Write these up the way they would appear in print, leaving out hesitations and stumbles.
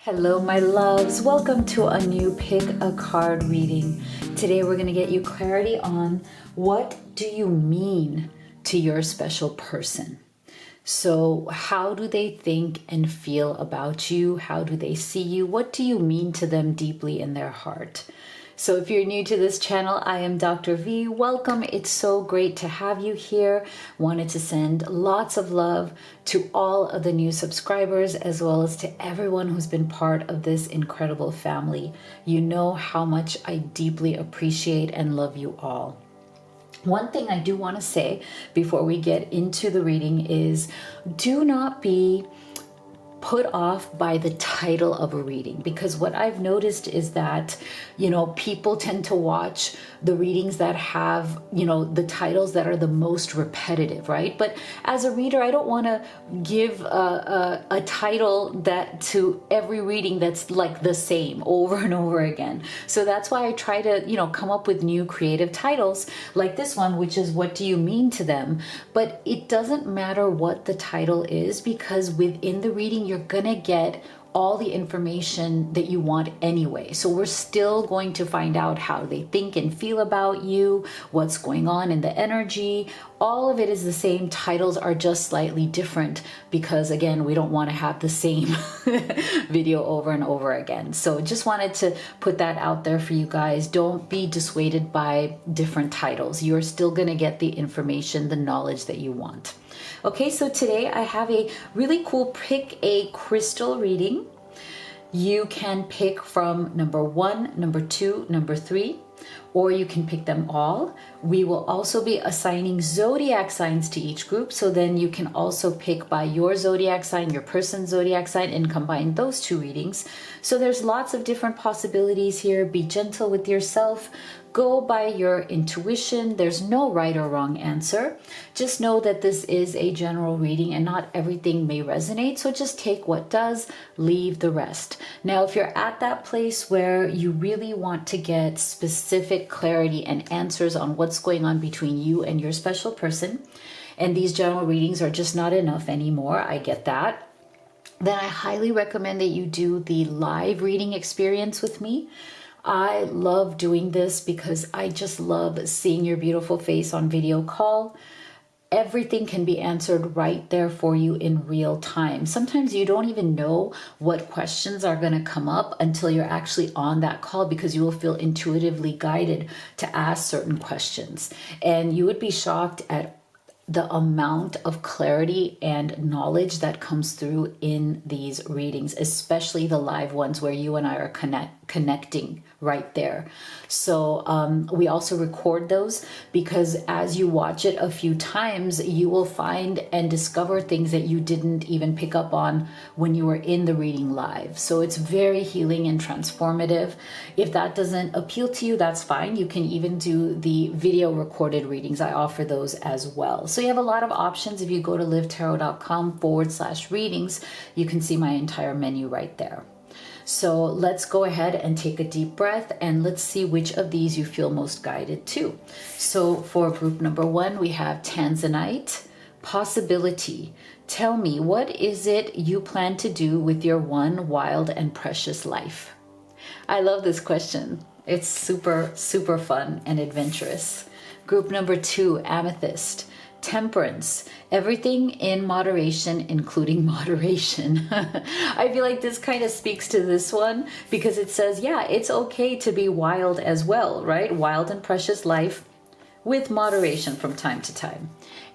Hello, my loves. Welcome to a new Pick a Card reading. Today, we're going to get you clarity on what do you mean to your special person. So how do they think and feel about you? How do they see you? What do you mean to them deeply in their heart? So if you're new to this channel, I am Dr. V. Welcome. It's so great to have you here. Wanted to send lots of love to all of the new subscribers, as well as to everyone who's been part of this incredible family. You know how much I deeply appreciate and love you all. One thing I do want to say before we get into the reading is do not be put off by the title of a reading, because what I've noticed is that, people tend to watch the readings that have, the titles that are the most repetitive, right? But as a reader, I don't want to give a title that to every reading that's like the same over and over again. So that's why I try to, come up with new creative titles like this one, which is What Do You Mean to Them? But it doesn't matter what the title is, because within the reading, you're gonna get all the information that you want anyway. So we're still going to find out how they think and feel about you, what's going on in the energy. All of it is the same. Titles are just slightly different because, again, we don't want to have the same video over and over again. So just wanted to put that out there for you guys. Don't be dissuaded by different titles. You're still going to get the information, the knowledge that you want. Okay, so today I have a really cool pick a crystal reading. You can pick from number 1, number 2, number 3, or you can pick them all. We will also be assigning zodiac signs to each group, so then you can also pick by your zodiac sign, your person's zodiac sign, and combine those two readings. So there's lots of different possibilities here. Be gentle with yourself. Go by your intuition. There's no right or wrong answer. Just know that this is a general reading and not everything may resonate. So just take what does, leave the rest. Now, if you're at that place where you really want to get specific clarity and answers on what's going on between you and your special person, and these general readings are just not enough anymore, I get that, then I highly recommend that you do the live reading experience with me. I love doing this because I just love seeing your beautiful face on video call. Everything can be answered right there for you in real time. Sometimes you don't even know what questions are going to come up until you're actually on that call, because you will feel intuitively guided to ask certain questions. And you would be shocked at the amount of clarity and knowledge that comes through in these readings, especially the live ones where you and I are connecting right there. So we also record those, because as you watch it a few times, you will find and discover things that you didn't even pick up on when you were in the reading live. So it's very healing and transformative. If that doesn't appeal to you, that's fine. You can even do the video recorded readings. I offer those as well. So you have a lot of options. If you go to livetarot.com/readings, you can see my entire menu right there. So let's go ahead and take a deep breath and let's see which of these you feel most guided to. So for group number 1, we have Tanzanite, Possibility. Tell me, what is it you plan to do with your one wild and precious life? I love this question. It's super, super fun and adventurous. Group number 2, Amethyst, Temperance. Everything in moderation, including moderation. I feel like this kind of speaks to this one, because it says, yeah, it's okay to be wild as well, right? Wild and precious life with moderation from time to time.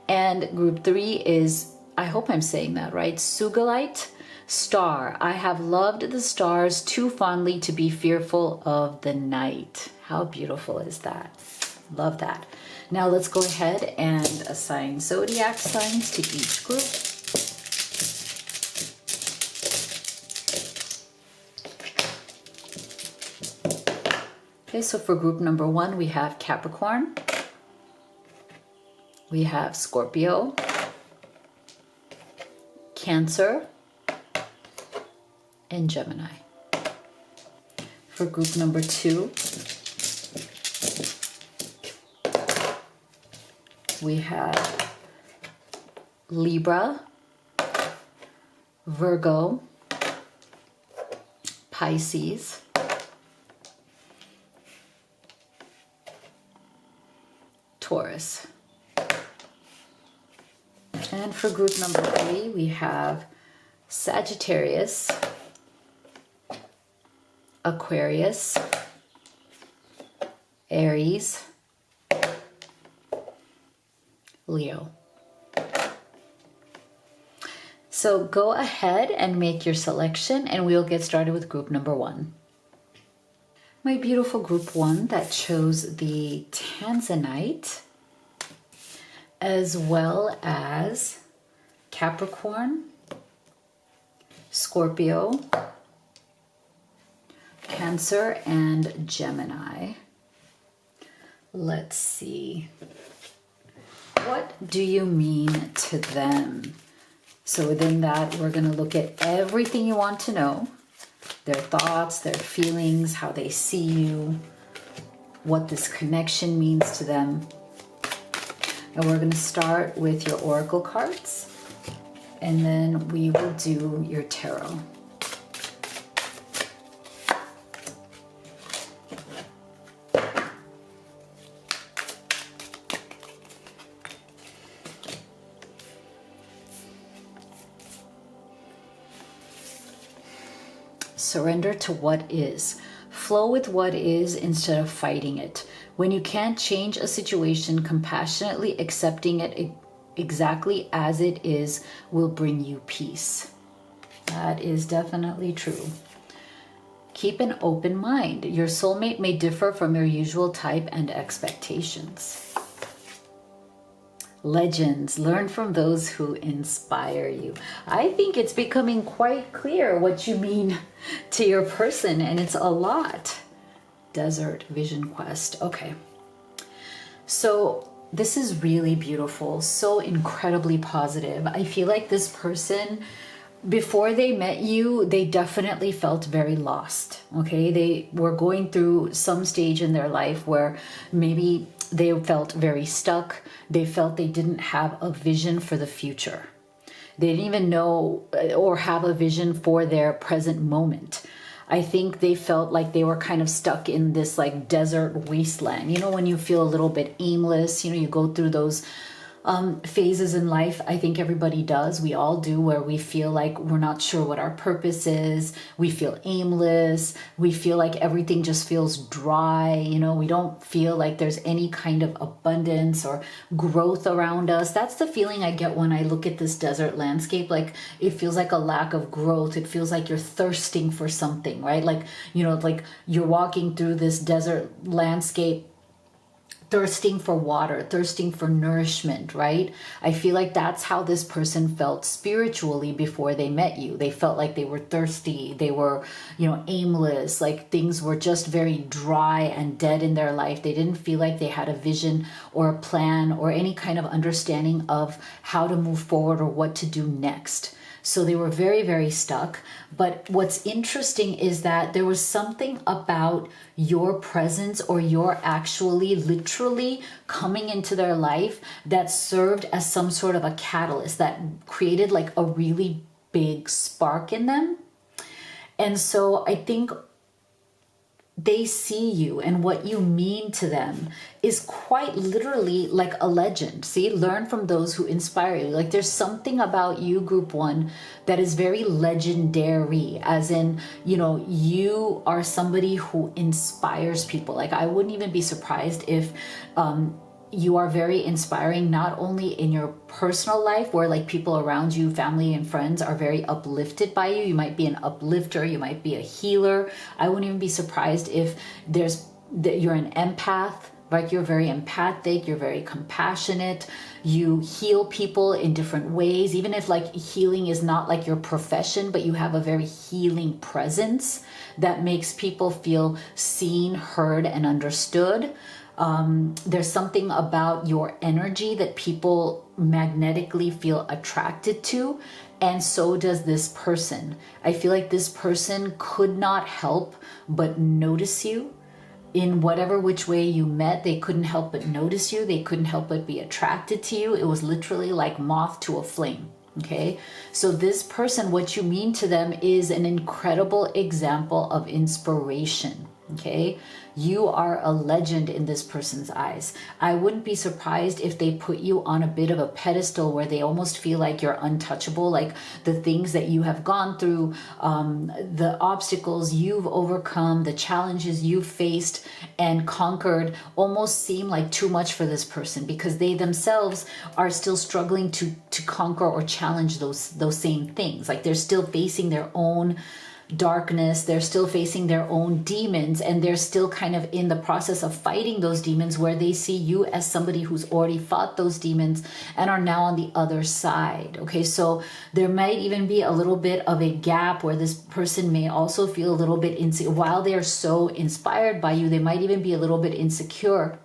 And group 3 is, I hope I'm saying that right, Sugalite, Star. I have loved the stars too fondly to be fearful of the night. How beautiful is that? Love that. Now let's go ahead and assign zodiac signs to each group. Okay, so for group number 1, we have Capricorn, we have Scorpio, Cancer, and Gemini. For group number 2, we have Libra, Virgo, Pisces, Taurus. And for group number 3, we have Sagittarius, Aquarius, Aries, Leo. So go ahead and make your selection and we'll get started with group number 1. My beautiful group 1 that chose the Tanzanite, as well as Capricorn, Scorpio, Cancer, and Gemini. Let's see. What do you mean to them? So within that, we're going to look at everything you want to know. Their thoughts, their feelings, how they see you, what this connection means to them. And we're going to start with your oracle cards, and then we will do your tarot. Surrender to what is. Flow with what is instead of fighting it. When you can't change a situation, compassionately accepting it exactly as it is will bring you peace. That is definitely true. Keep an open mind. Your soulmate may differ from your usual type and expectations. Legends. Learn from those who inspire you. I think it's becoming quite clear what you mean to your person, and it's a lot. Desert Vision Quest. Okay. So this is really beautiful. So incredibly positive. I feel like this person, before they met you, they definitely felt very lost. Okay. They were going through some stage in their life where maybe they felt very stuck. They felt they didn't have a vision for the future. They didn't even know or have a vision for their present moment. I think they felt like they were kind of stuck in this like desert wasteland. You know, when you feel a little bit aimless, you know, you go through those phases in life. I think everybody does. We all do, where we feel like we're not sure what our purpose is. We feel aimless. We feel like everything just feels dry. You know, we don't feel like there's any kind of abundance or growth around us. That's the feeling I get when I look at this desert landscape. Like it feels like a lack of growth. It feels like you're thirsting for something, right? Like, you know, like you're walking through this desert landscape thirsting for water, thirsting for nourishment, right? I feel like that's how this person felt spiritually before they met you. They felt like they were thirsty. They were, you know, aimless, like things were just very dry and dead in their life. They didn't feel like they had a vision or a plan or any kind of understanding of how to move forward or what to do next. So they were very, very stuck. But what's interesting is that there was something about your presence or your actually literally coming into their life that served as some sort of a catalyst that created like a really big spark in them. And so I think they see you and what you mean to them is quite literally like a legend. See, learn from those who inspire you. Like there's something about you, group 1, that is very legendary, as in, you know, you are somebody who inspires people. Like I wouldn't even be surprised if you are very inspiring, not only in your personal life where like people around you, family and friends are very uplifted by you. You might be an uplifter. You might be a healer. I wouldn't even be surprised if you're an empath. Like you're very empathic, you're very compassionate, you heal people in different ways, even if like healing is not like your profession, but you have a very healing presence that makes people feel seen, heard, and understood. There's something about your energy that people magnetically feel attracted to, and so does this person. I feel like this person could not help but notice you. In whatever which way you met, they couldn't help but notice you. They couldn't help but be attracted to you. It was literally like moth to a flame. Okay, so this person, what you mean to them is an incredible example of inspiration. Okay, you are a legend in this person's eyes. I wouldn't be surprised if they put you on a bit of a pedestal where they almost feel like you're untouchable, like the things that you have gone through, the obstacles you've overcome, the challenges you've faced and conquered almost seem like too much for this person, because they themselves are still struggling to conquer or challenge those same things. Like they're still facing their own darkness, they're still facing their own demons, and they're still kind of in the process of fighting those demons, where they see you as somebody who's already fought those demons and are now on the other side. Okay, so there might even be a little bit of a gap where this person may also feel a little bit insecure. While they are so inspired by you, they might even be a little bit insecure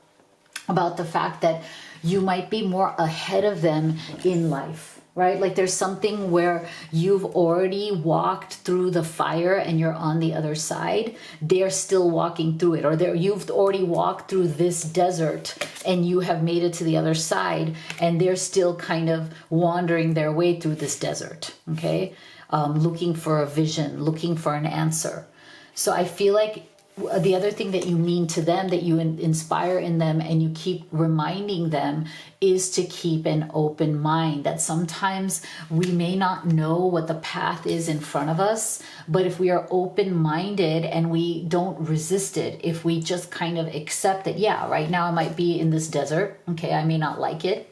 about the fact that you might be more ahead of them in life. Right? Like there's something where you've already walked through the fire and you're on the other side. They're still walking through it, or you've already walked through this desert and you have made it to the other side, and they're still kind of wandering their way through this desert. Okay, looking for a vision, looking for an answer. So I feel like the other thing that you mean to them, that you inspire in them and you keep reminding them, is to keep an open mind. That sometimes we may not know what the path is in front of us, but if we are open-minded and we don't resist it, if we just kind of accept that, yeah, right now I might be in this desert, okay, I may not like it,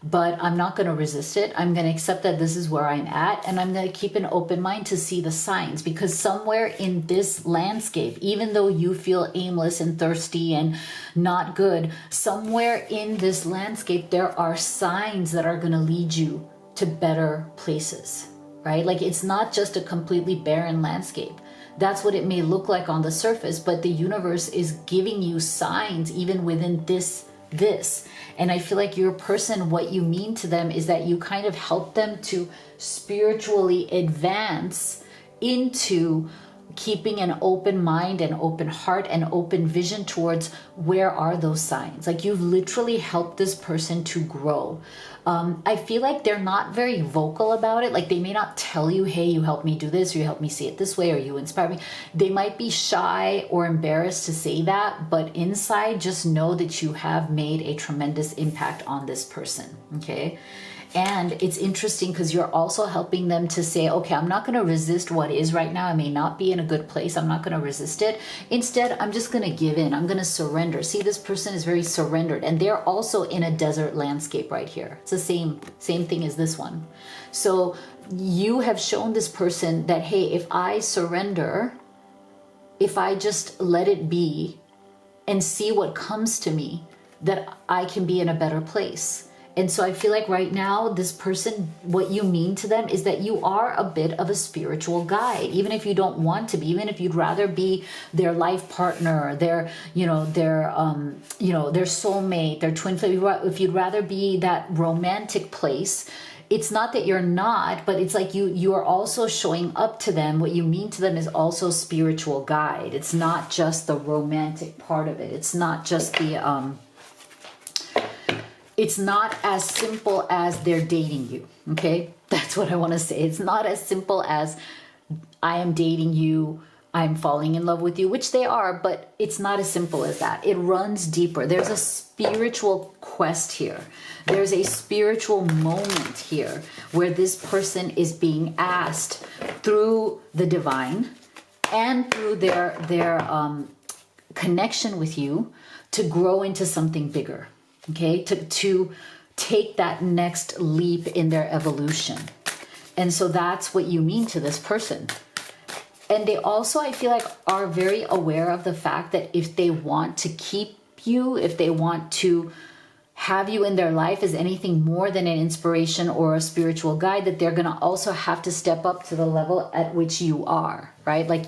but I'm not going to resist it. I'm going to accept that this is where I'm at, and I'm going to keep an open mind to see the signs, because somewhere in this landscape, even though you feel aimless and thirsty and not good, somewhere in this landscape, there are signs that are going to lead you to better places, right? Like it's not just a completely barren landscape. That's what it may look like on the surface, but the universe is giving you signs even within this. And I feel like your person, what you mean to them is that you kind of help them to spiritually advance into keeping an open mind and open heart and open vision towards where are those signs. Like you've literally helped this person to grow. I feel like they're not very vocal about it. Like they may not tell you, hey, you helped me do this, or you helped me see it this way, or you inspire me. They might be shy or embarrassed to say that, but inside just know that you have made a tremendous impact on this person. Okay. And it's interesting because you're also helping them to say, okay, I'm not going to resist what is right now. I may not be in a good place. I'm not going to resist it. Instead, I'm just going to give in. I'm going to surrender. See, this person is very surrendered, and they're also in a desert landscape right here. It's the same thing as this one. So you have shown this person that, hey, if I surrender, if I just let it be and see what comes to me, that I can be in a better place. And so I feel like right now, this person, what you mean to them is that you are a bit of a spiritual guide, even if you don't want to be, even if you'd rather be their life partner, their soulmate, their twin flame. If you'd rather be that romantic place, it's not that you're not, but it's like you are also showing up to them. What you mean to them is also spiritual guide. It's not just the romantic part of it. It's not just the it's not as simple as they're dating you, okay? That's what I want to say. It's not as simple as I am dating you, I'm falling in love with you, which they are, but it's not as simple as that. It runs deeper. There's a spiritual quest here. There's a spiritual moment here where this person is being asked through the divine and through their connection with you to grow into something bigger. Okay, to take that next leap in their evolution. And so that's what you mean to this person. And they also, I feel like, are very aware of the fact that if they want to keep you, if they want to have you in their life as anything more than an inspiration or a spiritual guide, that they're going to also have to step up to the level at which you are, right? Like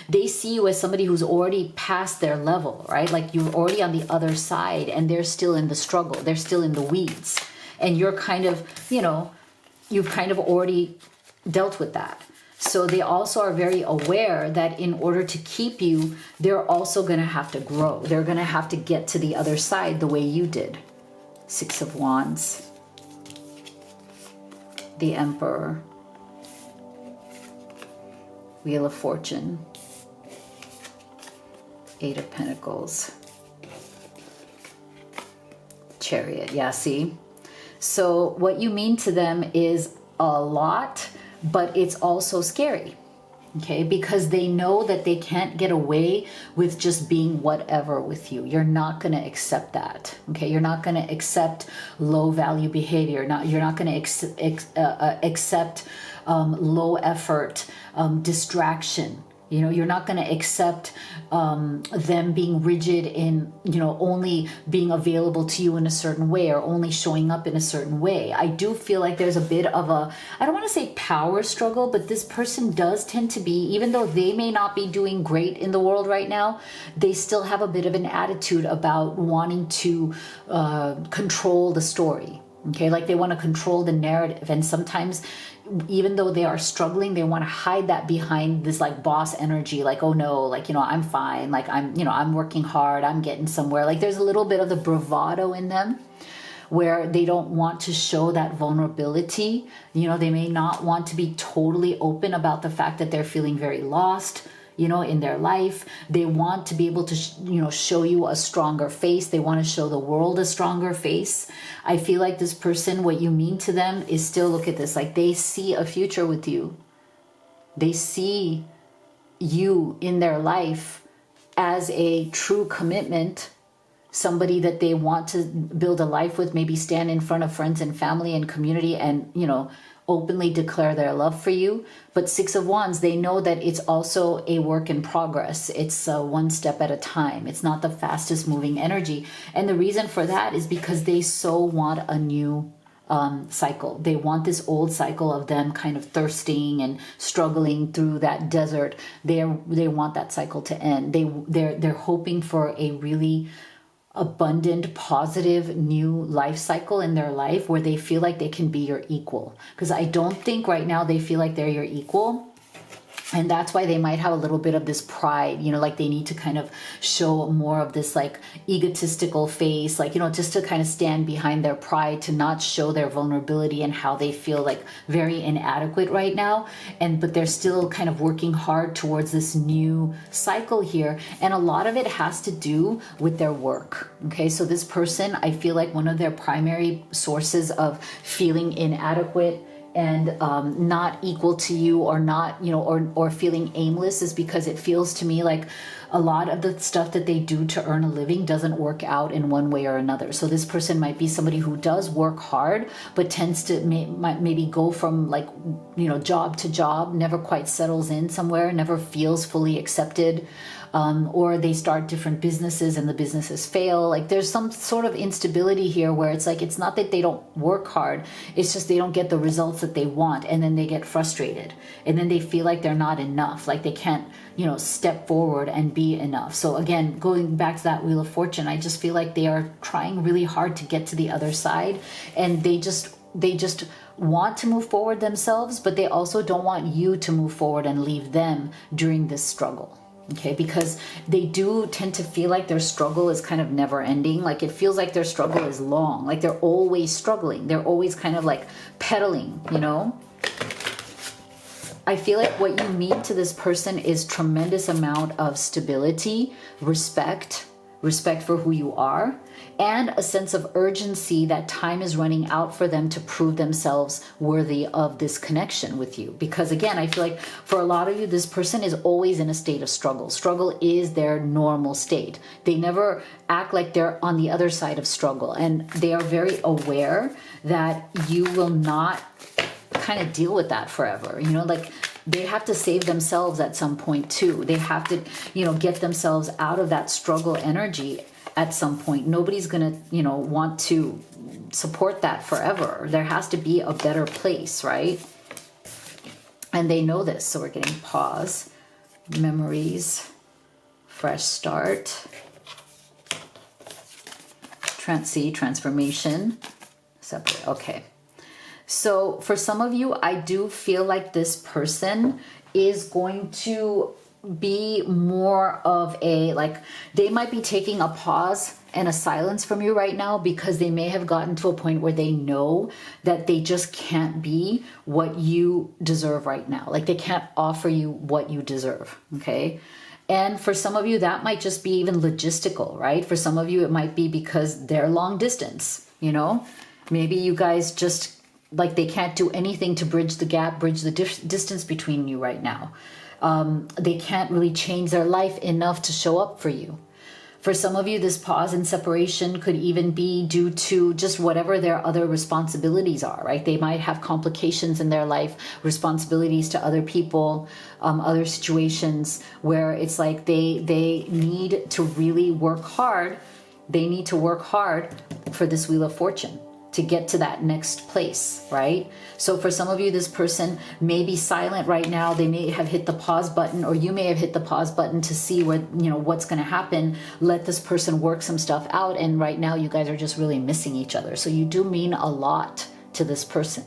they see you as somebody who's already past their level, right? Like you're already on the other side and they're still in the struggle. They're still in the weeds. And you're kind of, you've kind of already dealt with that. So they also are very aware that in order to keep you, they're also going to have to grow. They're going to have to get to the other side the way you did. Six of Wands. the Emperor, Wheel of Fortune, Eight of Pentacles, Chariot. Yeah, see? So what you mean to them is a lot, but it's also scary. Okay, because they know that they can't get away with just being whatever with you. You're not going to accept that. Okay, you're not going to accept low value behavior. You're not going to accept low effort distraction. You know, you're not going to accept them being rigid in, you know, only being available to you in a certain way or only showing up in a certain way. I do feel like there's a bit of a, I don't want to say power struggle, but this person does tend to be, even though they may not be doing great in the world right now, they still have a bit of an attitude about wanting to control the story. Okay, like they want to control the narrative. And sometimes, even though they are struggling, they want to hide that behind this like boss energy, like, oh no, like, you know, I'm fine, like I'm, you know, I'm working hard, I'm getting somewhere. Like there's a little bit of the bravado in them where they don't want to show that vulnerability. You know, they may not want to be totally open about the fact that they're feeling very lost, you know, in their life. They want to be able to, you know, show you a stronger face. They want to show the world a stronger face. I feel like this person, what you mean to them is still, look at this, like they see a future with you. They see you in their life as a true commitment, somebody that they want to build a life with, maybe stand in front of friends and family and community and, you know, openly declare their love for you. But Six of Wands, they know that it's also a work in progress. It's one step at a time. It's not the fastest moving energy. And the reason for that is because they so want a new cycle. They want this old cycle of them kind of thirsting and struggling through that desert. They want that cycle to end. They're hoping for a really abundant, positive, new life cycle in their life where they feel like they can be your equal. Because I don't think right now they feel like they're your equal. And that's why they might have a little bit of this pride, you know, like they need to kind of show more of this like egotistical face, like, you know, just to kind of stand behind their pride, to not show their vulnerability and how they feel like very inadequate right now. But they're still kind of working hard towards this new cycle here. And a lot of it has to do with their work. Okay, so this person, I feel like one of their primary sources of feeling inadequate and not equal to you, or not, you know, or feeling aimless, is because it feels to me like a lot of the stuff that they do to earn a living doesn't work out in one way or another. So this person might be somebody who does work hard, but tends to maybe go from like, you know, job to job, never quite settles in somewhere, never feels fully accepted. Or they start different businesses and the businesses fail. Like there's some sort of instability here where it's like, it's not that they don't work hard, it's just they don't get the results that they want, and then they get frustrated, and then they feel like they're not enough, like they can't, you know, step forward and be enough. So again, going back to that Wheel of Fortune, I just feel like they are trying really hard to get to the other side, and they just want to move forward themselves, but they also don't want you to move forward and leave them during this struggle. Okay, because they do tend to feel like their struggle is kind of never ending. Like it feels like their struggle is long. Like they're always struggling. They're always kind of like pedaling, you know? I feel like what you mean to this person is tremendous amount of stability, respect for who you are, and a sense of urgency that time is running out for them to prove themselves worthy of this connection with you. Because again, I feel like for a lot of you, this person is always in a state of struggle. Struggle is their normal state. They never act like they're on the other side of struggle. And they are very aware that you will not kind of deal with that forever. You know, like they have to save themselves at some point too. They have to, you know, get themselves out of that struggle energy at some point. Nobody's going to, you know, want to support that forever. There has to be a better place, right? And they know this. So we're getting pause, memories, fresh start, transformation, separate. Okay. So for some of you, I do feel like this person is going to be more of a, like, they might be taking a pause and a silence from you right now because they may have gotten to a point where they know that they just can't be what you deserve right now. Like, they can't offer you what you deserve, okay? And for some of you, that might just be even logistical, right? For some of you, it might be because they're long distance, you know? Maybe you guys just, like, they can't do anything to bridge the gap, bridge the distance between you right now. They can't really change their life enough to show up for you. For some of you, this pause and separation could even be due to just whatever their other responsibilities are, right? They might have complications in their life, responsibilities to other people, other situations where it's like they need to really work hard. They need to work hard for this Wheel of Fortune to get to that next place, right? So for some of you, this person may be silent right now. They may have hit the pause button, or you may have hit the pause button to see what, you know, what's going to happen. Let this person work some stuff out. And right now you guys are just really missing each other. So you do mean a lot to this person.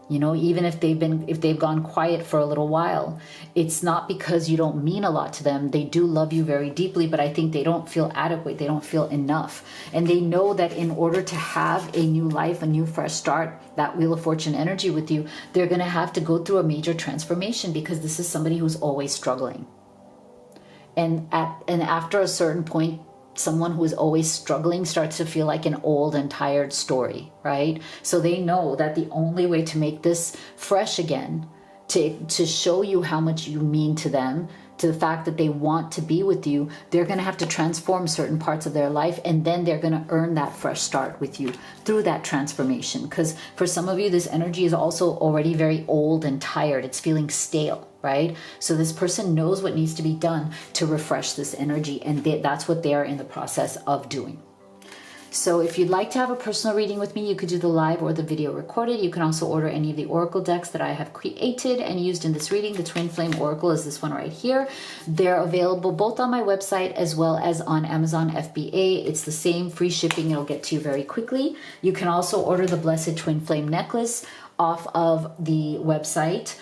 You know, even if they've gone quiet for a little while, it's not because you don't mean a lot to them. They do love you very deeply, but I think they don't feel adequate. They don't feel enough. And they know that in order to have a new life, a new fresh start, that Wheel of Fortune energy with you, they're going to have to go through a major transformation, because this is somebody who's always struggling. And after a certain point, someone who is always struggling starts to feel like an old and tired story, right? So they know that the only way to make this fresh again, to show you how much you mean to them, to the fact that they want to be with you, they're going to have to transform certain parts of their life, and then they're going to earn that fresh start with you through that transformation. Because for some of you, this energy is also already very old and tired. It's feeling stale, right? So this person knows what needs to be done to refresh this energy, and that's what they are in the process of doing. So if you'd like to have a personal reading with me, you could do the live or the video recorded. You can also order any of the oracle decks that I have created and used in this reading. The Twin Flame Oracle is this one right here. They're available both on my website as well as on Amazon FBA. It's the same, free shipping. It'll get to you very quickly. You can also order the Blessed Twin Flame Necklace off of the website.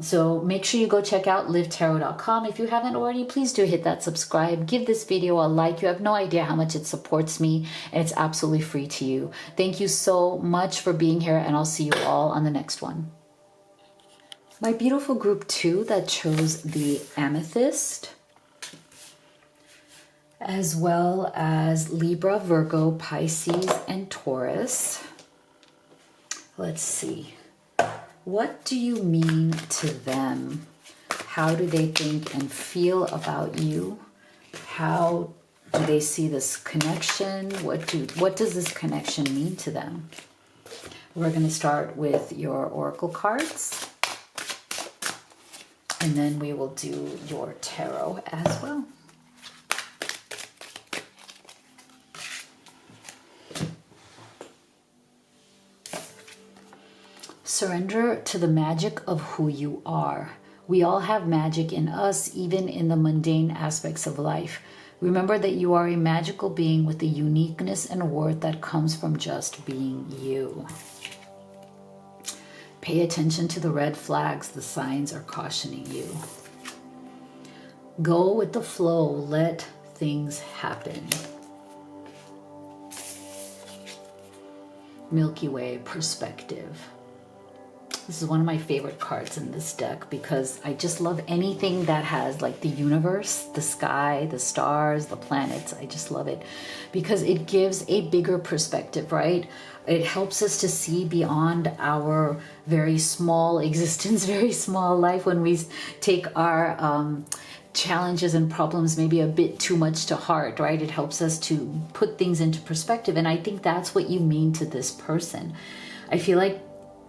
So make sure you go check out livetarot.com. If you haven't already, please do hit that subscribe. Give this video a like. You have no idea how much it supports me, and it's absolutely free to you. Thank you so much for being here, and I'll see you all on the next one. My beautiful group 2 that chose the Amethyst, as well as Libra, Virgo, Pisces, and Taurus. Let's see. What do you mean to them? How do they think and feel about you? How do they see this connection? What does this connection mean to them? We're going to start with your oracle cards, and then we will do your tarot as well. Surrender to the magic of who you are. We all have magic in us, even in the mundane aspects of life. Remember that you are a magical being with the uniqueness and worth that comes from just being you. Pay attention to the red flags. The signs are cautioning you. Go with the flow. Let things happen. Milky Way perspective. This is one of my favorite cards in this deck because I just love anything that has like the universe, the sky, the stars, the planets. I just love it because it gives a bigger perspective, right? It helps us to see beyond our very small existence, very small life, when we take our challenges and problems maybe a bit too much to heart, right? It helps us to put things into perspective. And I think that's what you mean to this person. I feel like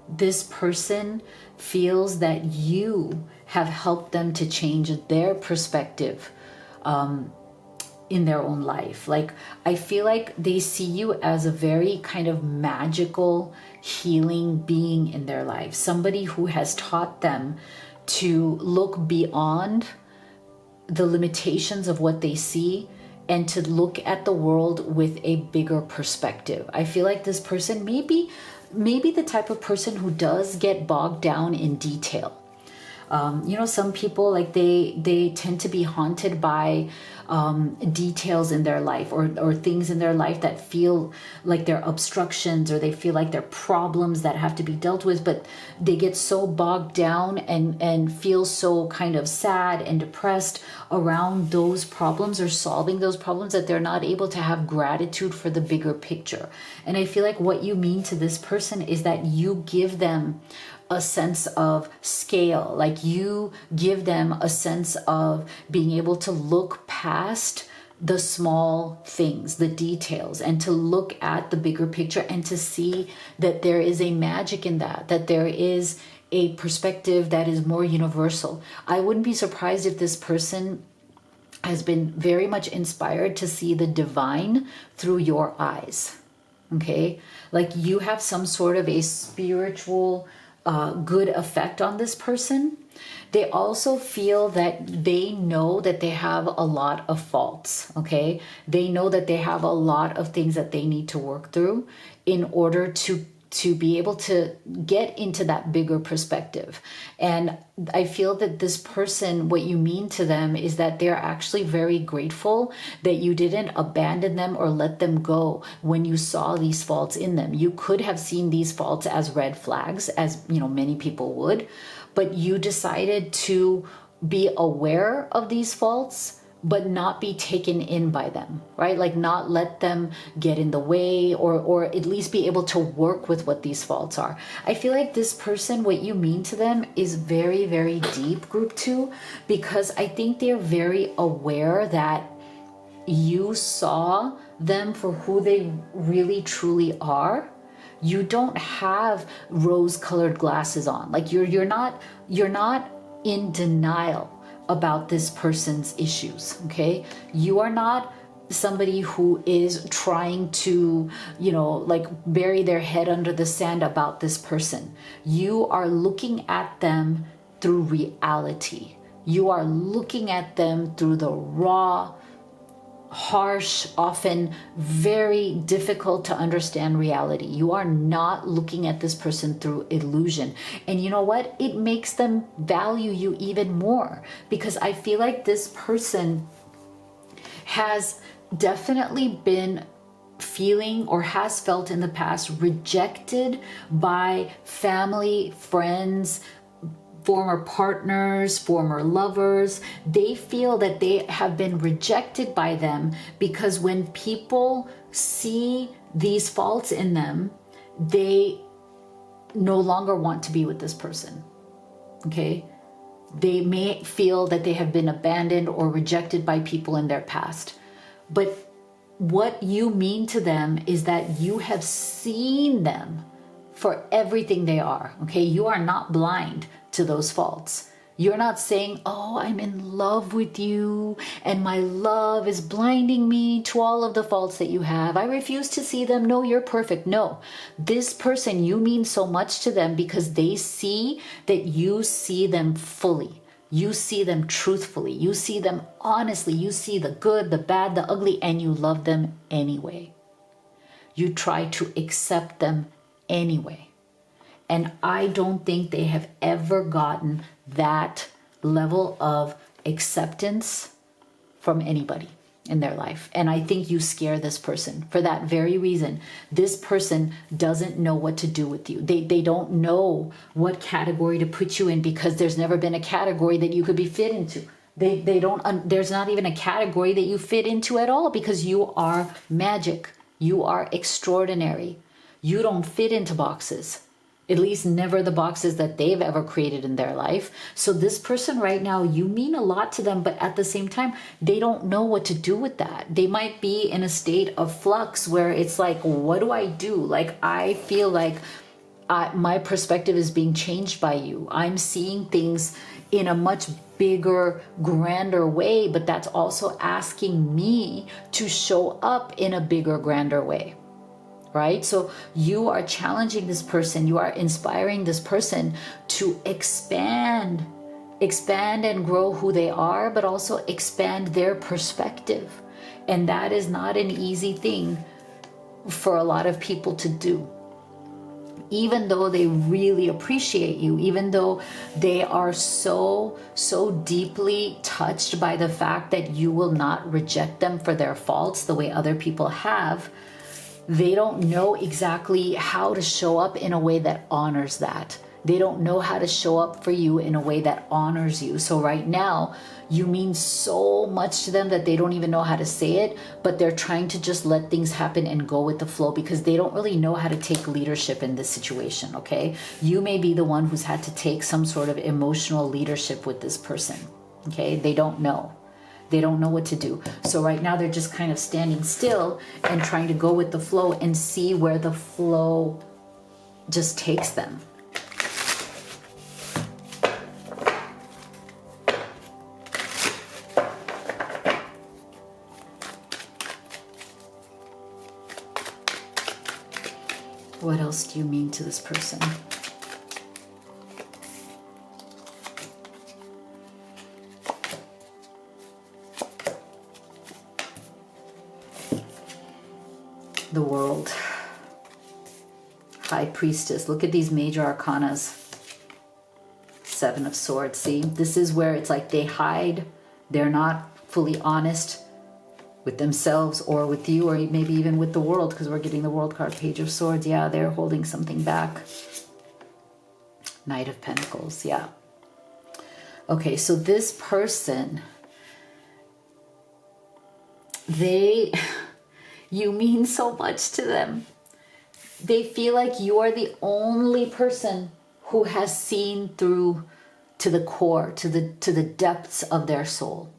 this person feels that you have helped them to change their perspective in their own life. Like, I feel like they see you as a very kind of magical, healing being in their life. Somebody who has taught them to look beyond the limitations of what they see and to look at the world with a bigger perspective. I feel like this person maybe the type of person who does get bogged down in detail. You know, some people, like, they tend to be haunted by details in their life, or things in their life that feel like they're obstructions, or they feel like they're problems that have to be dealt with, but they get so bogged down and feel so kind of sad and depressed around those problems or solving those problems that they're not able to have gratitude for the bigger picture. And I feel like what you mean to this person is that you give them a sense of scale, like you give them a sense of being able to look past the small things, the details, and to look at the bigger picture and to see that there is a magic in that, that there is a perspective that is more universal. I wouldn't be surprised if this person has been very much inspired to see the divine through your eyes. Okay, like you have some sort of a spiritual good effect on this person. They also feel that they know that they have a lot of faults. Okay, they know that they have a lot of things that they need to work through in order to be able to get into that bigger perspective. And I feel that this person, what you mean to them is that they're actually very grateful that you didn't abandon them or let them go when you saw these faults in them. You could have seen these faults as red flags, as you know, many people would, but you decided to be aware of these faults but not be taken in by them, right? Like not let them get in the way, or at least be able to work with what these faults are. I feel like this person, what you mean to them is very, very deep, group 2, because I think they're very aware that you saw them for who they really truly are. You don't have rose-colored glasses on. Like you're not in denial about this person's issues. Okay, you are not somebody who is trying to, you know, like bury their head under the sand about this person. You are looking at them through reality. You are looking at them through the raw, harsh, often very difficult to understand reality. You are not looking at this person through illusion. And you know what? It makes them value you even more, because I feel like this person has definitely been feeling, or has felt in the past, rejected by family, friends, former partners, former lovers. They feel that they have been rejected by them because when people see these faults in them, they no longer want to be with this person. Okay? They may feel that they have been abandoned or rejected by people in their past. But what you mean to them is that you have seen them for everything they are. Okay? You are not blind to those faults. You're not saying, oh, I'm in love with you and my love is blinding me to all of the faults that you have. I refuse to see them. No, you're perfect. No, this person, you mean so much to them because they see that you see them fully. You see them truthfully. You see them honestly. You see the good, the bad, the ugly, and you love them anyway. You try to accept them anyway. And I don't think they have ever gotten that level of acceptance from anybody in their life. And I think you scare this person for that very reason. This person doesn't know what to do with you. They don't know what category to put you in because there's never been a category that you could be fit into. They don't, there's not even a category that you fit into at all because you are magic. You are extraordinary. You don't fit into boxes. At least never the boxes that they've ever created in their life. So this person right now, you mean a lot to them, but at the same time, they don't know what to do with that. They might be in a state of flux where it's like, what do I do? Like, I feel like my perspective is being changed by you. I'm seeing things in a much bigger, grander way, but that's also asking me to show up in a bigger, grander way. Right? So you are challenging this person, you are inspiring this person to expand and grow who they are, but also expand their perspective. And that is not an easy thing for a lot of people to do. even though they really appreciate you, even though they are so deeply touched by the fact that you will not reject them for their faults the way other people have, they don't know exactly how to show up in a way that honors that. They don't know how to show up for you in a way that honors you. So right now, you mean so much to them that they don't even know how to say it, but they're trying to just let things happen and go with the flow because they don't really know how to take leadership in this situation, okay? You may be the one who's had to take some sort of emotional leadership with this person, okay? They don't know. They don't know what to do. So right now, they're just kind of standing still and trying to go with the flow and see where the flow just takes them. What else do you mean to this person? The World. High Priestess. Look at these major arcanas. Seven of Swords. See, this is where it's like they hide. They're not fully honest with themselves or with you, or maybe even with the world, because we're getting the World card. Page of Swords. Yeah, they're holding something back. Knight of Pentacles. Yeah. Okay, so this person, you mean so much to them. They feel like you are the only person who has seen through to the core, to the depths of their soul.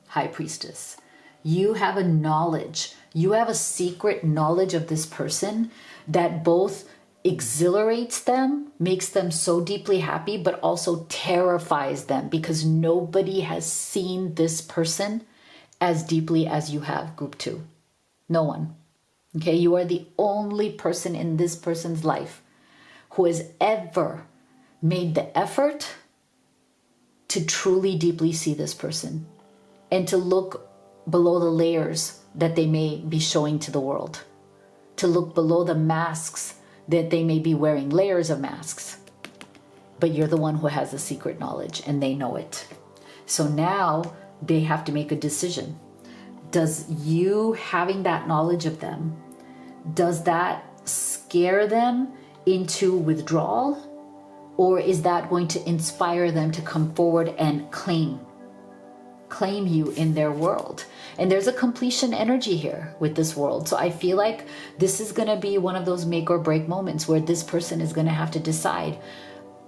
High Priestess. You have a knowledge, you have a secret knowledge of this person that both exhilarates them, makes them so deeply happy, but also terrifies them because nobody has seen this person as deeply as you have, Group 2. No one. Okay, you are the only person in this person's life who has ever made the effort to truly deeply see this person and to look below the layers that they may be showing to the world, to look below the masks that they may be wearing, layers of masks. But you're the one who has the secret knowledge and they know it. So now they have to make a decision. Does you having that knowledge of them, does that scare them into withdrawal? Or is that going to inspire them to come forward and claim you in their world? And there's a completion energy here with this world. So I feel like this is going to be one of those make or break moments where this person is going to have to decide,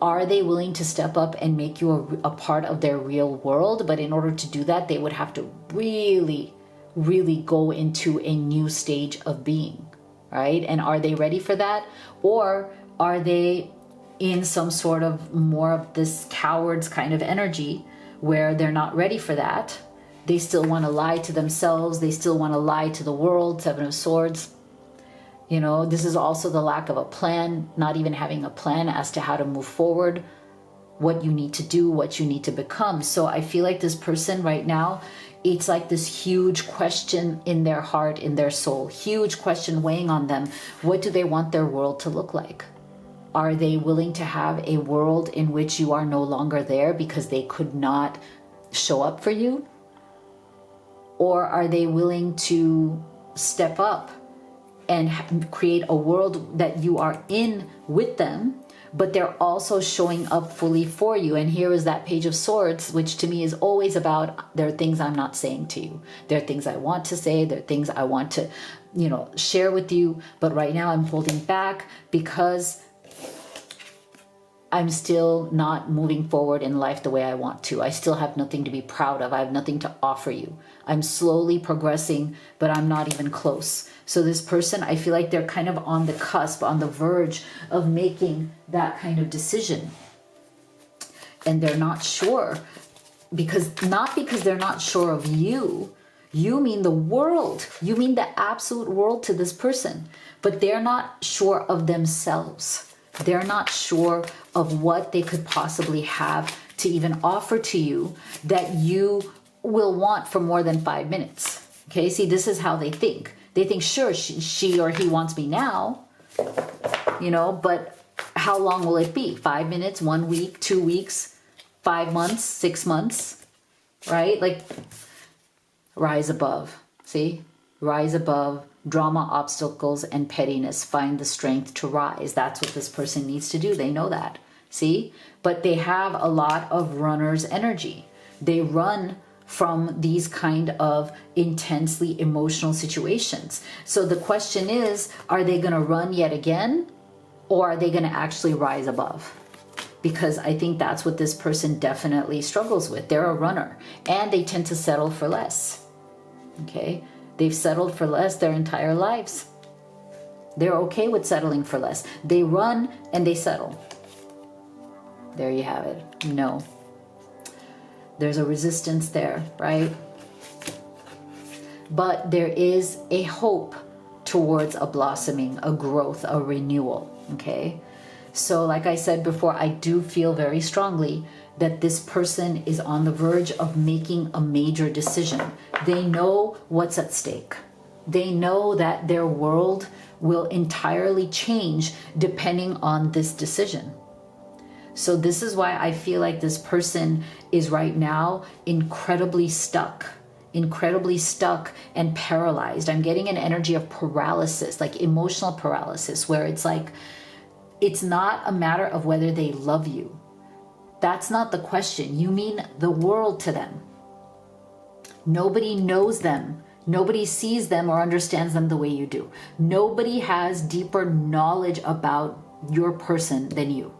are they willing to step up and make you a part of their real world? But in order to do that, they would have to really, really go into a new stage of being, right? And are they ready for that? Or are they in some sort of more of this coward's kind of energy where they're not ready for that? They still want to lie to themselves. They still want to lie to the world. Seven of Swords. You know, this is also the lack of a plan, not even having a plan as to how to move forward, what you need to do, what you need to become. So I feel like this person right now, it's like this huge question in their heart, in their soul, huge question weighing on them. What do they want their world to look like? Are they willing to have a world in which you are no longer there because they could not show up for you? Or are they willing to step up and create a world that you are in with them, but they're also showing up fully for you? And here is that Page of Swords, which to me is always about, there are things I'm not saying to you. There are things I want to say. There are things I want to, share with you. But right now I'm holding back because I'm still not moving forward in life the way I want to. I still have nothing to be proud of. I have nothing to offer you. I'm slowly progressing, but I'm not even close. So this person, I feel like they're kind of on the cusp, on the verge of making that kind of decision. And they're not sure, not because they're not sure of you. You mean the world. You mean the absolute world to this person. But they're not sure of themselves. They're not sure of what they could possibly have to even offer to you that you will want for more than 5 minutes. Okay, see, this is how they think. They think, sure, she or he wants me now, but how long will it be? 5 minutes, 1 week, 2 weeks, 5 months, 6 months, right? Like, rise above. See? Rise above drama, obstacles, and pettiness. Find the strength to rise. That's what this person needs to do. They know that. See? But they have a lot of runner's energy. They run from these kind of intensely emotional situations. So the question is, are they going to run yet again? Or are they going to actually rise above? Because I think that's what this person definitely struggles with. They're a runner and they tend to settle for less. Okay? They've settled for less their entire lives. They're okay with settling for less. They run and they settle. There you have it. No. There's a resistance there, right? But there is a hope towards a blossoming, a growth, a renewal, okay? So like I said before, I do feel very strongly that this person is on the verge of making a major decision. They know what's at stake. They know that their world will entirely change depending on this decision. So this is why I feel like this person is right now incredibly stuck and paralyzed. I'm getting an energy of paralysis, like emotional paralysis, where it's like, it's not a matter of whether they love you. That's not the question. You mean the world to them. Nobody knows them. Nobody sees them or understands them the way you do. Nobody has deeper knowledge about your person than you.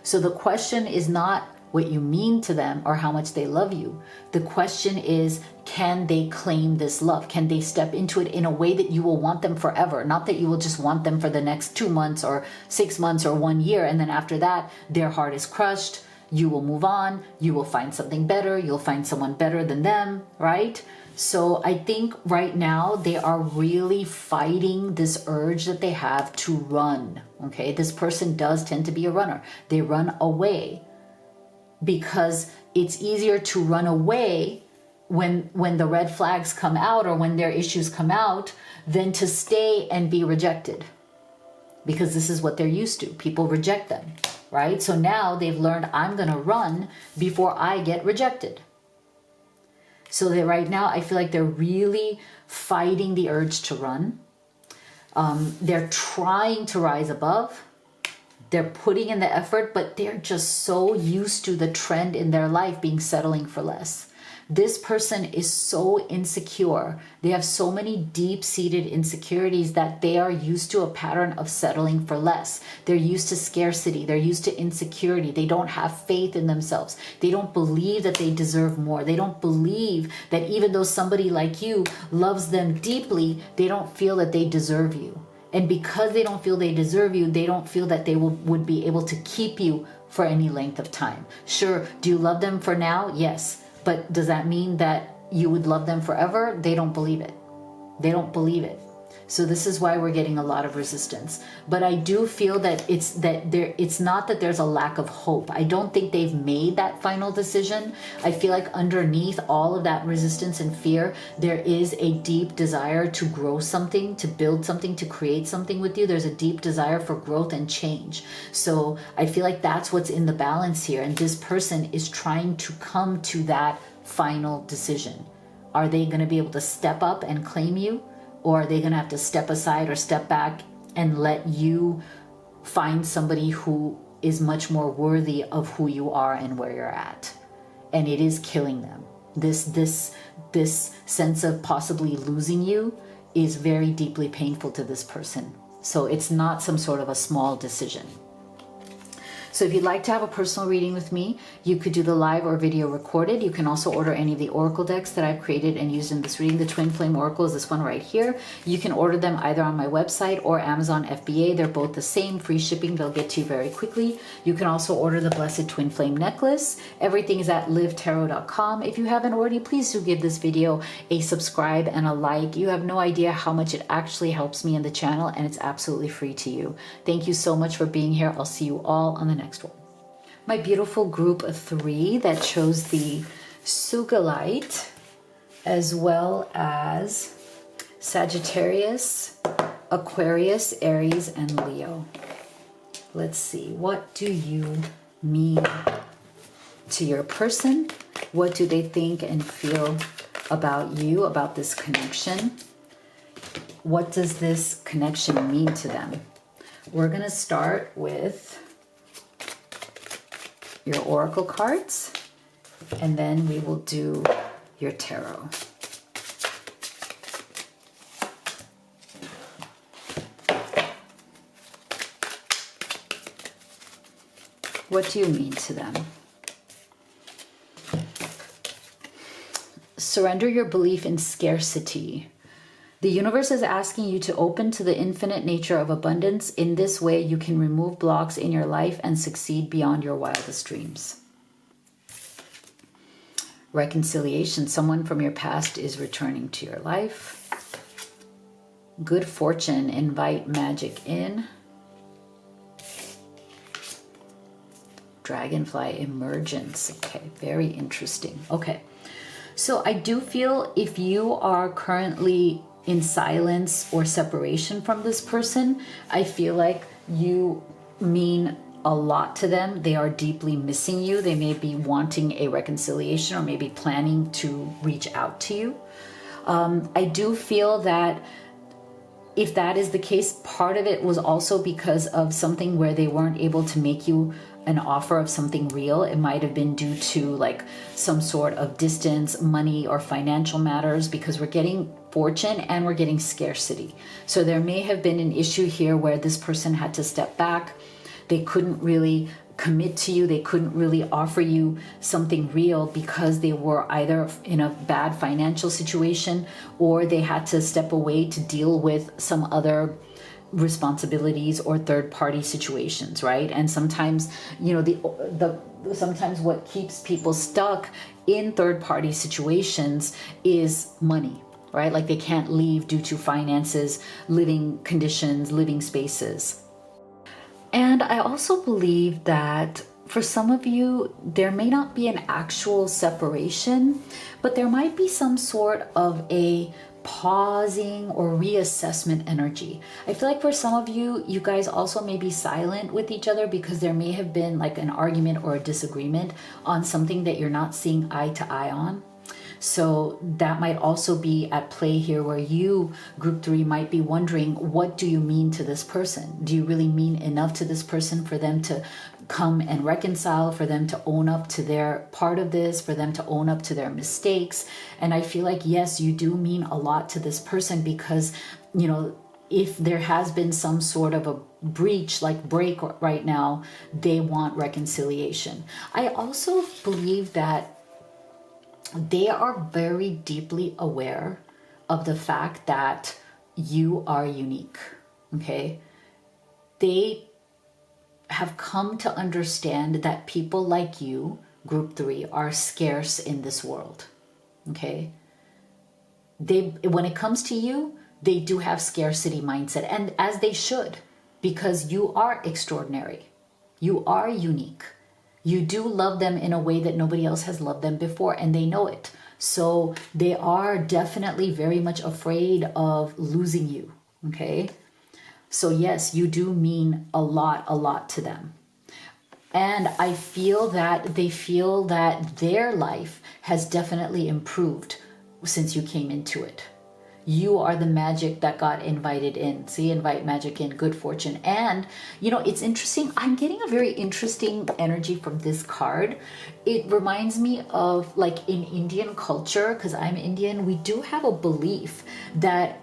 So the question is not what you mean to them or how much they love you. The question is, can they claim this love? Can they step into it in a way that you will want them forever? Not that you will just want them for the next 2 months or 6 months or 1 year. And then after that, their heart is crushed. You will move on. You will find something better. You'll find someone better than them, right? So I think right now they are really fighting this urge that they have to run, okay? This person does tend to be a runner. They run away because it's easier to run away when the red flags come out or when their issues come out than to stay and be rejected, because this is what they're used to. People reject them, right? So now they've learned, I'm going to run before I get rejected. So that right now, I feel like they're really fighting the urge to run. They're trying to rise above. They're putting in the effort, but they're just so used to the trend in their life being settling for less. This person is so insecure. They have so many deep-seated insecurities that they are used to a pattern of settling for less. They're used to scarcity. They're used to insecurity. They don't have faith in themselves. They don't believe that they deserve more. They don't believe that even though somebody like you loves them deeply, they don't feel that they deserve you. And because they don't feel they deserve you, they don't feel that they would be able to keep you for any length of time. Sure, do you love them for now? Yes. But does that mean that you would love them forever? They don't believe it. They don't believe it. So this is why we're getting a lot of resistance. But I do feel that it's not that there's a lack of hope. I don't think they've made that final decision. I feel like underneath all of that resistance and fear, there is a deep desire to grow something, to build something, to create something with you. There's a deep desire for growth and change. So I feel like that's what's in the balance here. And this person is trying to come to that final decision. Are they going to be able to step up and claim you? Or are they going to have to step aside or step back and let you find somebody who is much more worthy of who you are and where you're at? And it is killing them. This sense of possibly losing you is very deeply painful to this person. So it's not some sort of a small decision. So if you'd like to have a personal reading with me, you could do the live or video recorded. You can also order any of the oracle decks that I've created and used in this reading. The Twin Flame Oracle is this one right here. You can order them either on my website or Amazon FBA. They're both the same, free shipping. They'll get to you very quickly. You can also order the Blessed Twin Flame Necklace. Everything is at livetarot.com. If you haven't already, please do give this video a subscribe and a like. You have no idea how much it actually helps me in the channel, and it's absolutely free to you. Thank you so much for being here. I'll see you all on the next one. My beautiful group of 3 that chose the Sugalite, as well as Sagittarius, Aquarius, Aries, and Leo. Let's see. What do you mean to your person? What do they think and feel about you, about this connection? What does this connection mean to them? We're going to start with your oracle cards, and then we will do your tarot. What do you mean to them? Surrender your belief in scarcity. The universe is asking you to open to the infinite nature of abundance. In this way, you can remove blocks in your life and succeed beyond your wildest dreams. Reconciliation. Someone from your past is returning to your life. Good fortune. Invite magic in. Dragonfly emergence. Okay, very interesting. Okay, so I do feel if you are currently in silence or separation from this person, I feel like you mean a lot to them. They are deeply missing you. They may be wanting a reconciliation or maybe planning to reach out to you. I do feel that if that is the case, part of it was also because of something where they weren't able to make you an offer of something real. It might have been due to like some sort of distance, money, or financial matters, because we're getting fortune and we're getting scarcity. So there may have been an issue here where this person had to step back. They couldn't really commit to you. They couldn't really offer you something real because they were either in a bad financial situation or they had to step away to deal with some other responsibilities or third-party situations, right? And sometimes, you know, sometimes what keeps people stuck in third-party situations is money, right? Like they can't leave due to finances, living conditions, living spaces. And I also believe that for some of you, there may not be an actual separation, but there might be some sort of a pausing or reassessment energy. I feel like for some of you, you guys also may be silent with each other because there may have been like an argument or a disagreement on something that you're not seeing eye to eye on. So that might also be at play here, where you, group 3, might be wondering, what do you mean to this person? Do you really mean enough to this person for them to come and reconcile, for them to own up to their part of this, for them to own up to their mistakes? And I feel like, yes, you do mean a lot to this person because, you know, if there has been some sort of a breach, like break right now, they want reconciliation. I also believe that they are very deeply aware of the fact that you are unique, okay? They have come to understand that people like you, group 3, are scarce in this world, okay? When it comes to you, they do have scarcity mindset, and as they should, because you are extraordinary. You are unique. You do love them in a way that nobody else has loved them before, and they know it. So they are definitely very much afraid of losing you, okay? So yes, you do mean a lot to them. And I feel that they feel that their life has definitely improved since you came into it. You are the magic that got invited in. See, invite magic in, good fortune. And, you know, it's interesting. I'm getting a very interesting energy from this card. It reminds me of like in Indian culture, because I'm Indian, we do have a belief that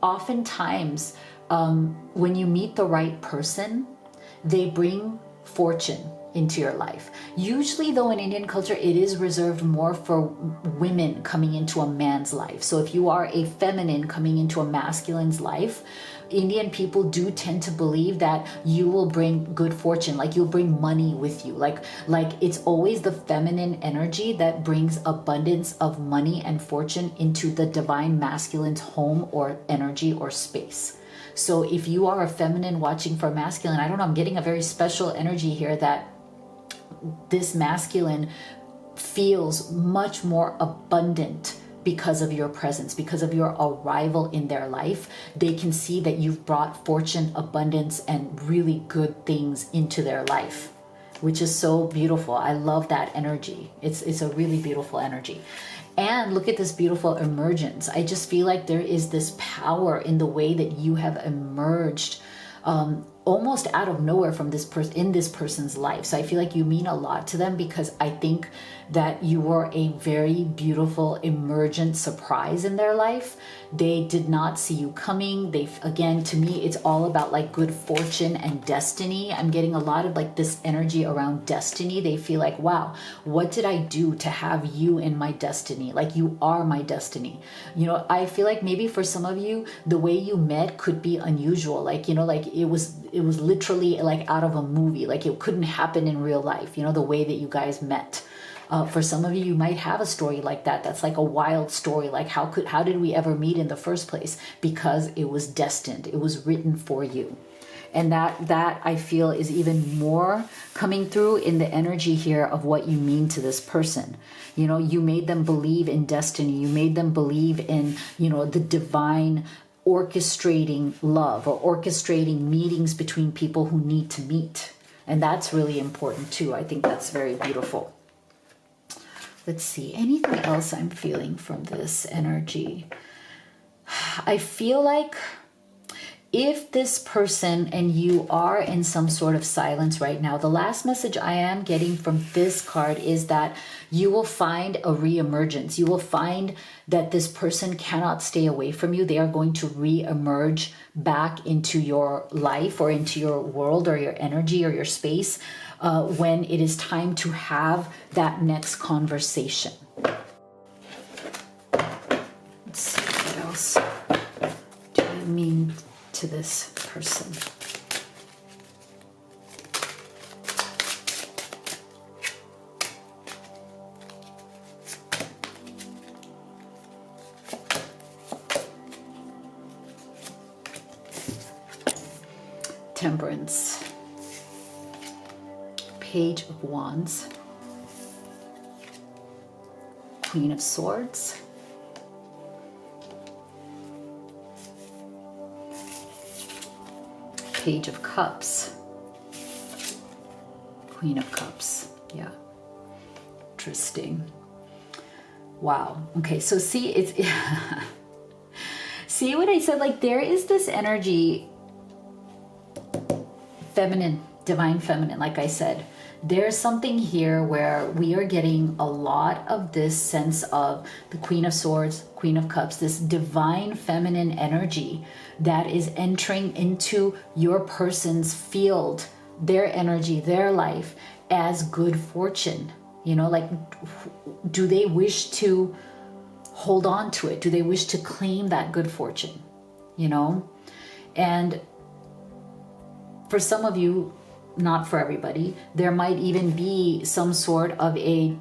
oftentimes when you meet the right person, they bring fortune into your life. Usually though in Indian culture, it is reserved more for women coming into a man's life. So if you are a feminine coming into a masculine's life, Indian people do tend to believe that you will bring good fortune, like you'll bring money with you. Like it's always the feminine energy that brings abundance of money and fortune into the divine masculine's home or energy or space. So if you are a feminine watching for masculine, I don't know, I'm getting a very special energy here that this masculine feels much more abundant because of your presence, because of your arrival in their life. They can see that you've brought fortune, abundance, and really good things into their life, which is so beautiful. I love that energy. It's a really beautiful energy. And look at this beautiful emergence. I just feel like there is this power in the way that you have emerged, almost out of nowhere from this person, in this person's life. So I feel like you mean a lot to them, because I think that you were a very beautiful emergent surprise in their life. They did not see you coming. Again, to me, it's all about like good fortune and destiny. I'm getting a lot of like this energy around destiny. They feel like, wow, what did I do to have you in my destiny? Like, you are my destiny. You know, I feel like maybe for some of you, the way you met could be unusual. Like, you know, like it was literally like out of a movie. Like, it couldn't happen in real life, you know, the way that you guys met. For some of you, you might have a story like that. That's like a wild story. Like, how did we ever meet in the first place? Because it was destined. It was written for you. And that I feel is even more coming through in the energy here of what you mean to this person. You know, you made them believe in destiny. You made them believe in, you know, the divine orchestrating love, or orchestrating meetings between people who need to meet. And that's really important too. I think that's very beautiful. Let's see, anything else I'm feeling from this energy? I feel like if this person and you are in some sort of silence right now, the last message I am getting from this card is that you will find a reemergence. You will find that this person cannot stay away from you. They are going to reemerge back into your life, or into your world, or your energy, or your space, when it is time to have that next conversation. Let's see, what else do you mean to this person? Temperance, Page of Wands, Queen of Swords, Page of Cups, Queen of Cups. Yeah, interesting. Wow. Okay, so see, it's see what I said? Like, there is this energy, feminine, divine feminine, like I said. There's something here where we are getting a lot of this sense of the Queen of Swords, Queen of Cups, this divine feminine energy that is entering into your person's field, their energy, their life, as good fortune. You know, like, do they wish to hold on to it? Do they wish to claim that good fortune? You know? And for some of you, not for everybody, there might even be some sort of a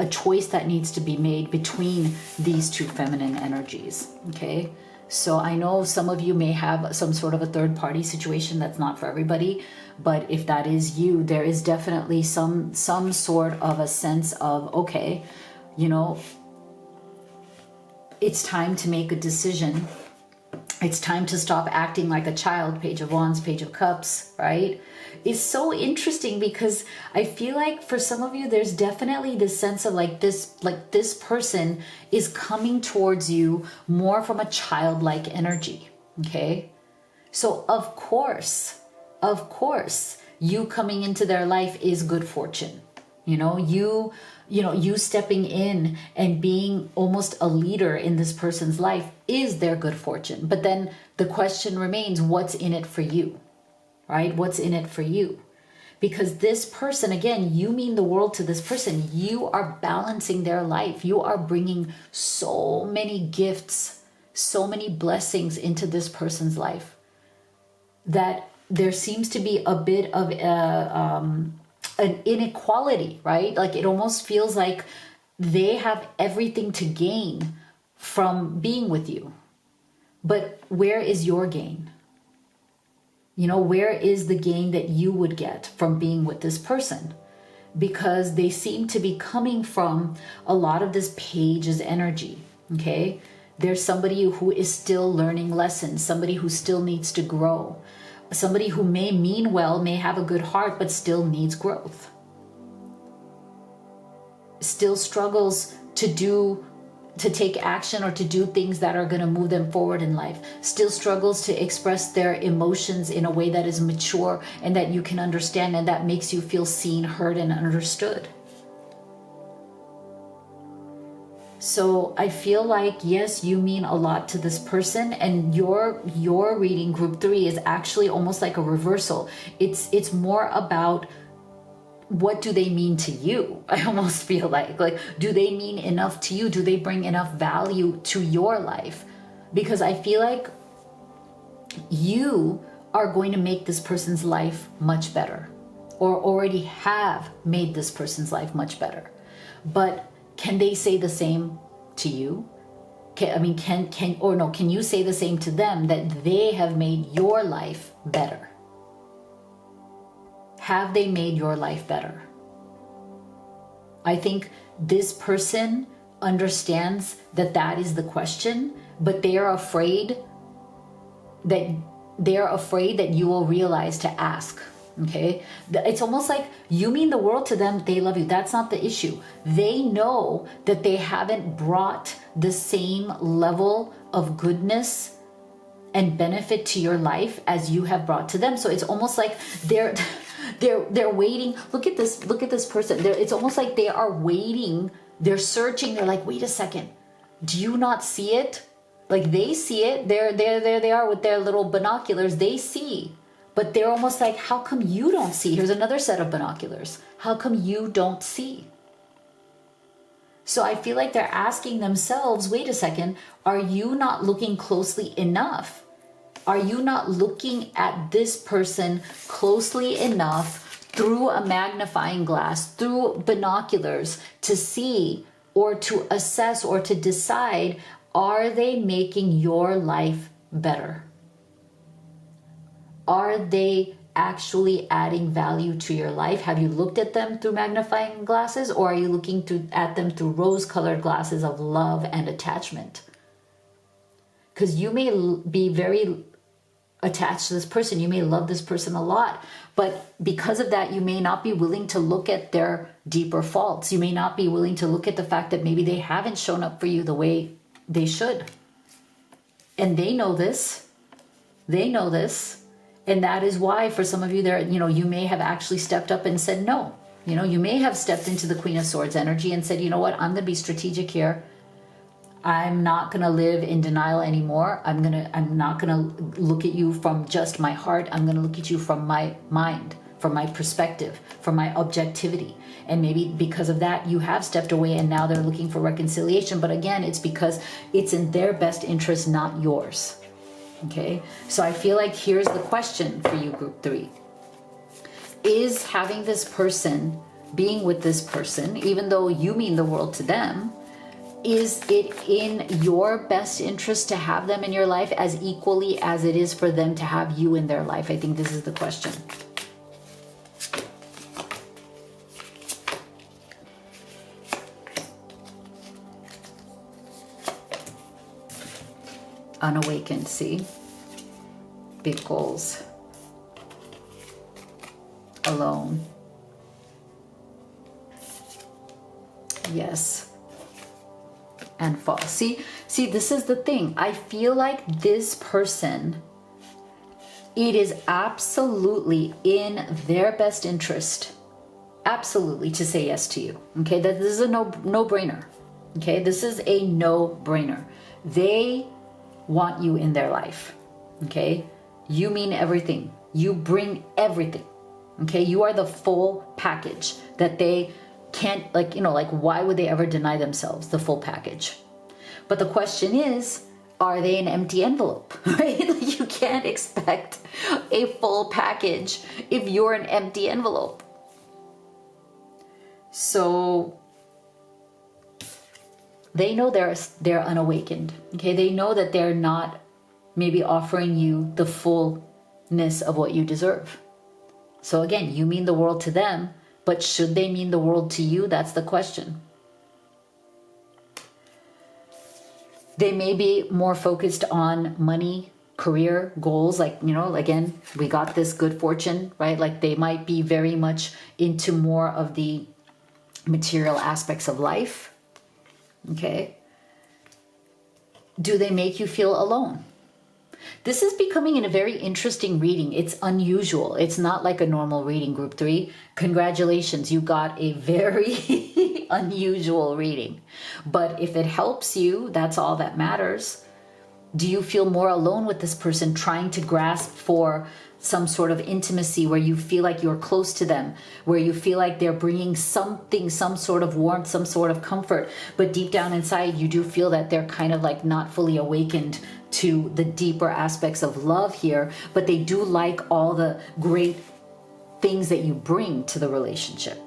choice that needs to be made between these two feminine energies. Okay, so I know some of you may have some sort of a third party situation. That's not for everybody, but if that is you, there is definitely some sort of a sense of, okay, you know, it's time to make a decision. It's time to stop acting like a child. Page of Wands, Page of Cups, right? Is so interesting, because I feel like for some of you, there's definitely this sense of like this person is coming towards you more from a childlike energy. Okay. So of course, you coming into their life is good fortune. You know, you stepping in and being almost a leader in this person's life is their good fortune. But then the question remains, what's in it for you, right? What's in it for you? Because this person, again, you mean the world to this person. You are balancing their life. You are bringing so many gifts, so many blessings into this person's life, that there seems to be a bit of an inequality, right? Like, it almost feels like they have everything to gain from being with you. But where is your gain? You know, where is the gain that you would get from being with this person? because they seem to be coming from a lot of this page's energy, okay? There's somebody who is still learning lessons, somebody who still needs to grow, somebody who may mean well, may have a good heart, but still needs growth. Still struggles to take action or to do things that are going to move them forward in life. Still struggles to express their emotions in a way that is mature and that you can understand and that makes you feel seen, heard, and understood. So I feel like, yes, you mean a lot to this person, and your reading, group 3, is actually almost like a reversal. It's more about, what do they mean to you? I almost feel like do they mean enough to you? Do they bring enough value to your life? Because I feel like you are going to make this person's life much better, or already have made this person's life much better. But can they say the same to you? Can you say the same to them, that they have made your life better? Have they made your life better? I think this person understands that is the question, but they are afraid that you will realize to ask. Okay, it's almost like you mean the world to them, they love you. That's not the issue. They know that they haven't brought the same level of goodness and benefit to your life as you have brought to them. So it's almost like they're waiting. Look at this person. It's almost like they are waiting. They're searching. They're like, wait a second. Do you not see it? Like, they see it. There they are with their little binoculars. They see. But they're almost like, how come you don't see? Here's another set of binoculars. How come you don't see? So I feel like they're asking themselves, wait a second, are you not looking closely enough? Are you not looking at this person closely enough through a magnifying glass, through binoculars, to see or to assess or to decide, are they making your life better? Are they actually adding value to your life? Have you looked at them through magnifying glasses, or are you looking at them through rose-colored glasses of love and attachment? Because you may be very attached to this person. You may love this person a lot, but because of that, you may not be willing to look at their deeper faults. You may not be willing to look at the fact that maybe they haven't shown up for you the way they should. And they know this. They know this. And that is why for some of you there, you may have actually stepped up and said no. You may have stepped into the Queen of Swords energy and said, you know what, I'm going to be strategic here. I'm not going to live in denial anymore. I'm not going to look at you from just my heart. I'm going to look at you from my mind, from my perspective, from my objectivity. And maybe because of that, you have stepped away and now they're looking for reconciliation. But again, it's because it's in their best interest, not yours. Okay, so I feel like here's the question for you, group 3. Is having this person, being with this person, even though you mean the world to them, is it in your best interest to have them in your life as equally as it is for them to have you in their life? I think this is the question. Unawakened, see? Big goals. Alone. Yes. And fall. See, this is the thing. I feel like this person, it is absolutely in their best interest, absolutely, to say yes to you. Okay, this is a no-brainer. Okay, this is a no-brainer. They want you in their life. Okay, you mean everything. You bring everything. Okay, you are the full package that they can't, why would they ever deny themselves the full package? But the question is, are they an empty envelope? Right? You can't expect a full package if you're an empty envelope. So they know they're unawakened. Okay, they know that they're not maybe offering you the fullness of what you deserve. So again, you mean the world to them. But should they mean the world to you? That's the question. They may be more focused on money, career, goals. Like, you know, again, we got this good fortune, right? Like they might be very much into more of the material aspects of life. Okay. Do they make you feel alone? This is becoming a very interesting reading. It's unusual. It's not like a normal reading, Group 3. Congratulations, you got a very unusual reading. But if it helps you, that's all that matters. Do you feel more alone with this person, trying to grasp for some sort of intimacy where you feel like you're close to them, where you feel like they're bringing something, some sort of warmth, some sort of comfort, but deep down inside you do feel that they're kind of like not fully awakened to the deeper aspects of love here, but they do like all the great things that you bring to the relationship.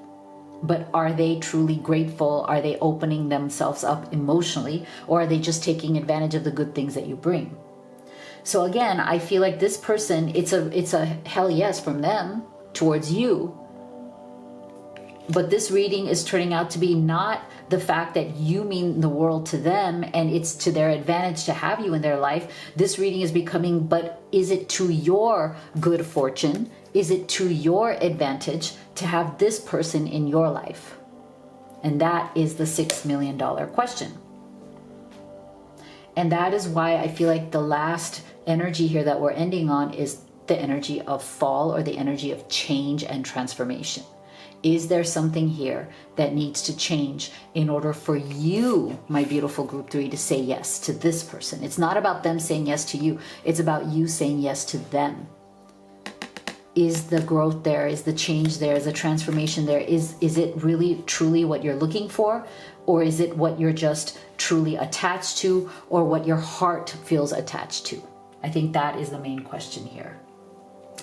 But are they truly grateful? Are they opening themselves up emotionally, or are they just taking advantage of the good things that you bring? So again, I feel like this person, it's a hell yes from them towards you. But this reading is turning out to be not the fact that you mean the world to them and it's to their advantage to have you in their life. This reading is becoming, but is it to your good fortune? Is it to your advantage to have this person in your life? And that is the $6 million question. And that is why I feel like the last energy here that we're ending on is the energy of fall, or the energy of change and transformation. Is there something here that needs to change in order for you, my beautiful Group 3, to say yes to this person? It's not about them saying yes to you. It's about you saying yes to them. Is the growth there? Is the change there? Is the transformation there? Is it really truly what you're looking for? Or is it what you're just truly attached to, or what your heart feels attached to? I think that is the main question here.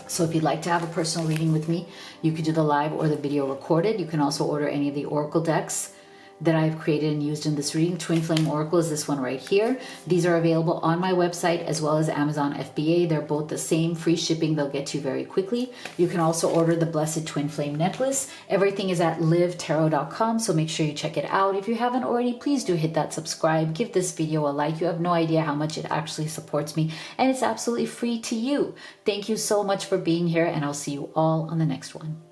So if you'd like to have a personal reading with me, you could do the live or the video recorded. You can also order any of the oracle decks that I've created and used in this reading. Twin Flame Oracle is this one right here. These are available on my website as well as Amazon FBA. They're both the same, free shipping. They'll get to you very quickly. You can also order the Blessed Twin Flame Necklace. Everything is at livetarot.com, so make sure you check it out. If you haven't already, please do hit that subscribe. Give this video a like. You have no idea how much it actually supports me, and it's absolutely free to you. Thank you so much for being here, and I'll see you all on the next one.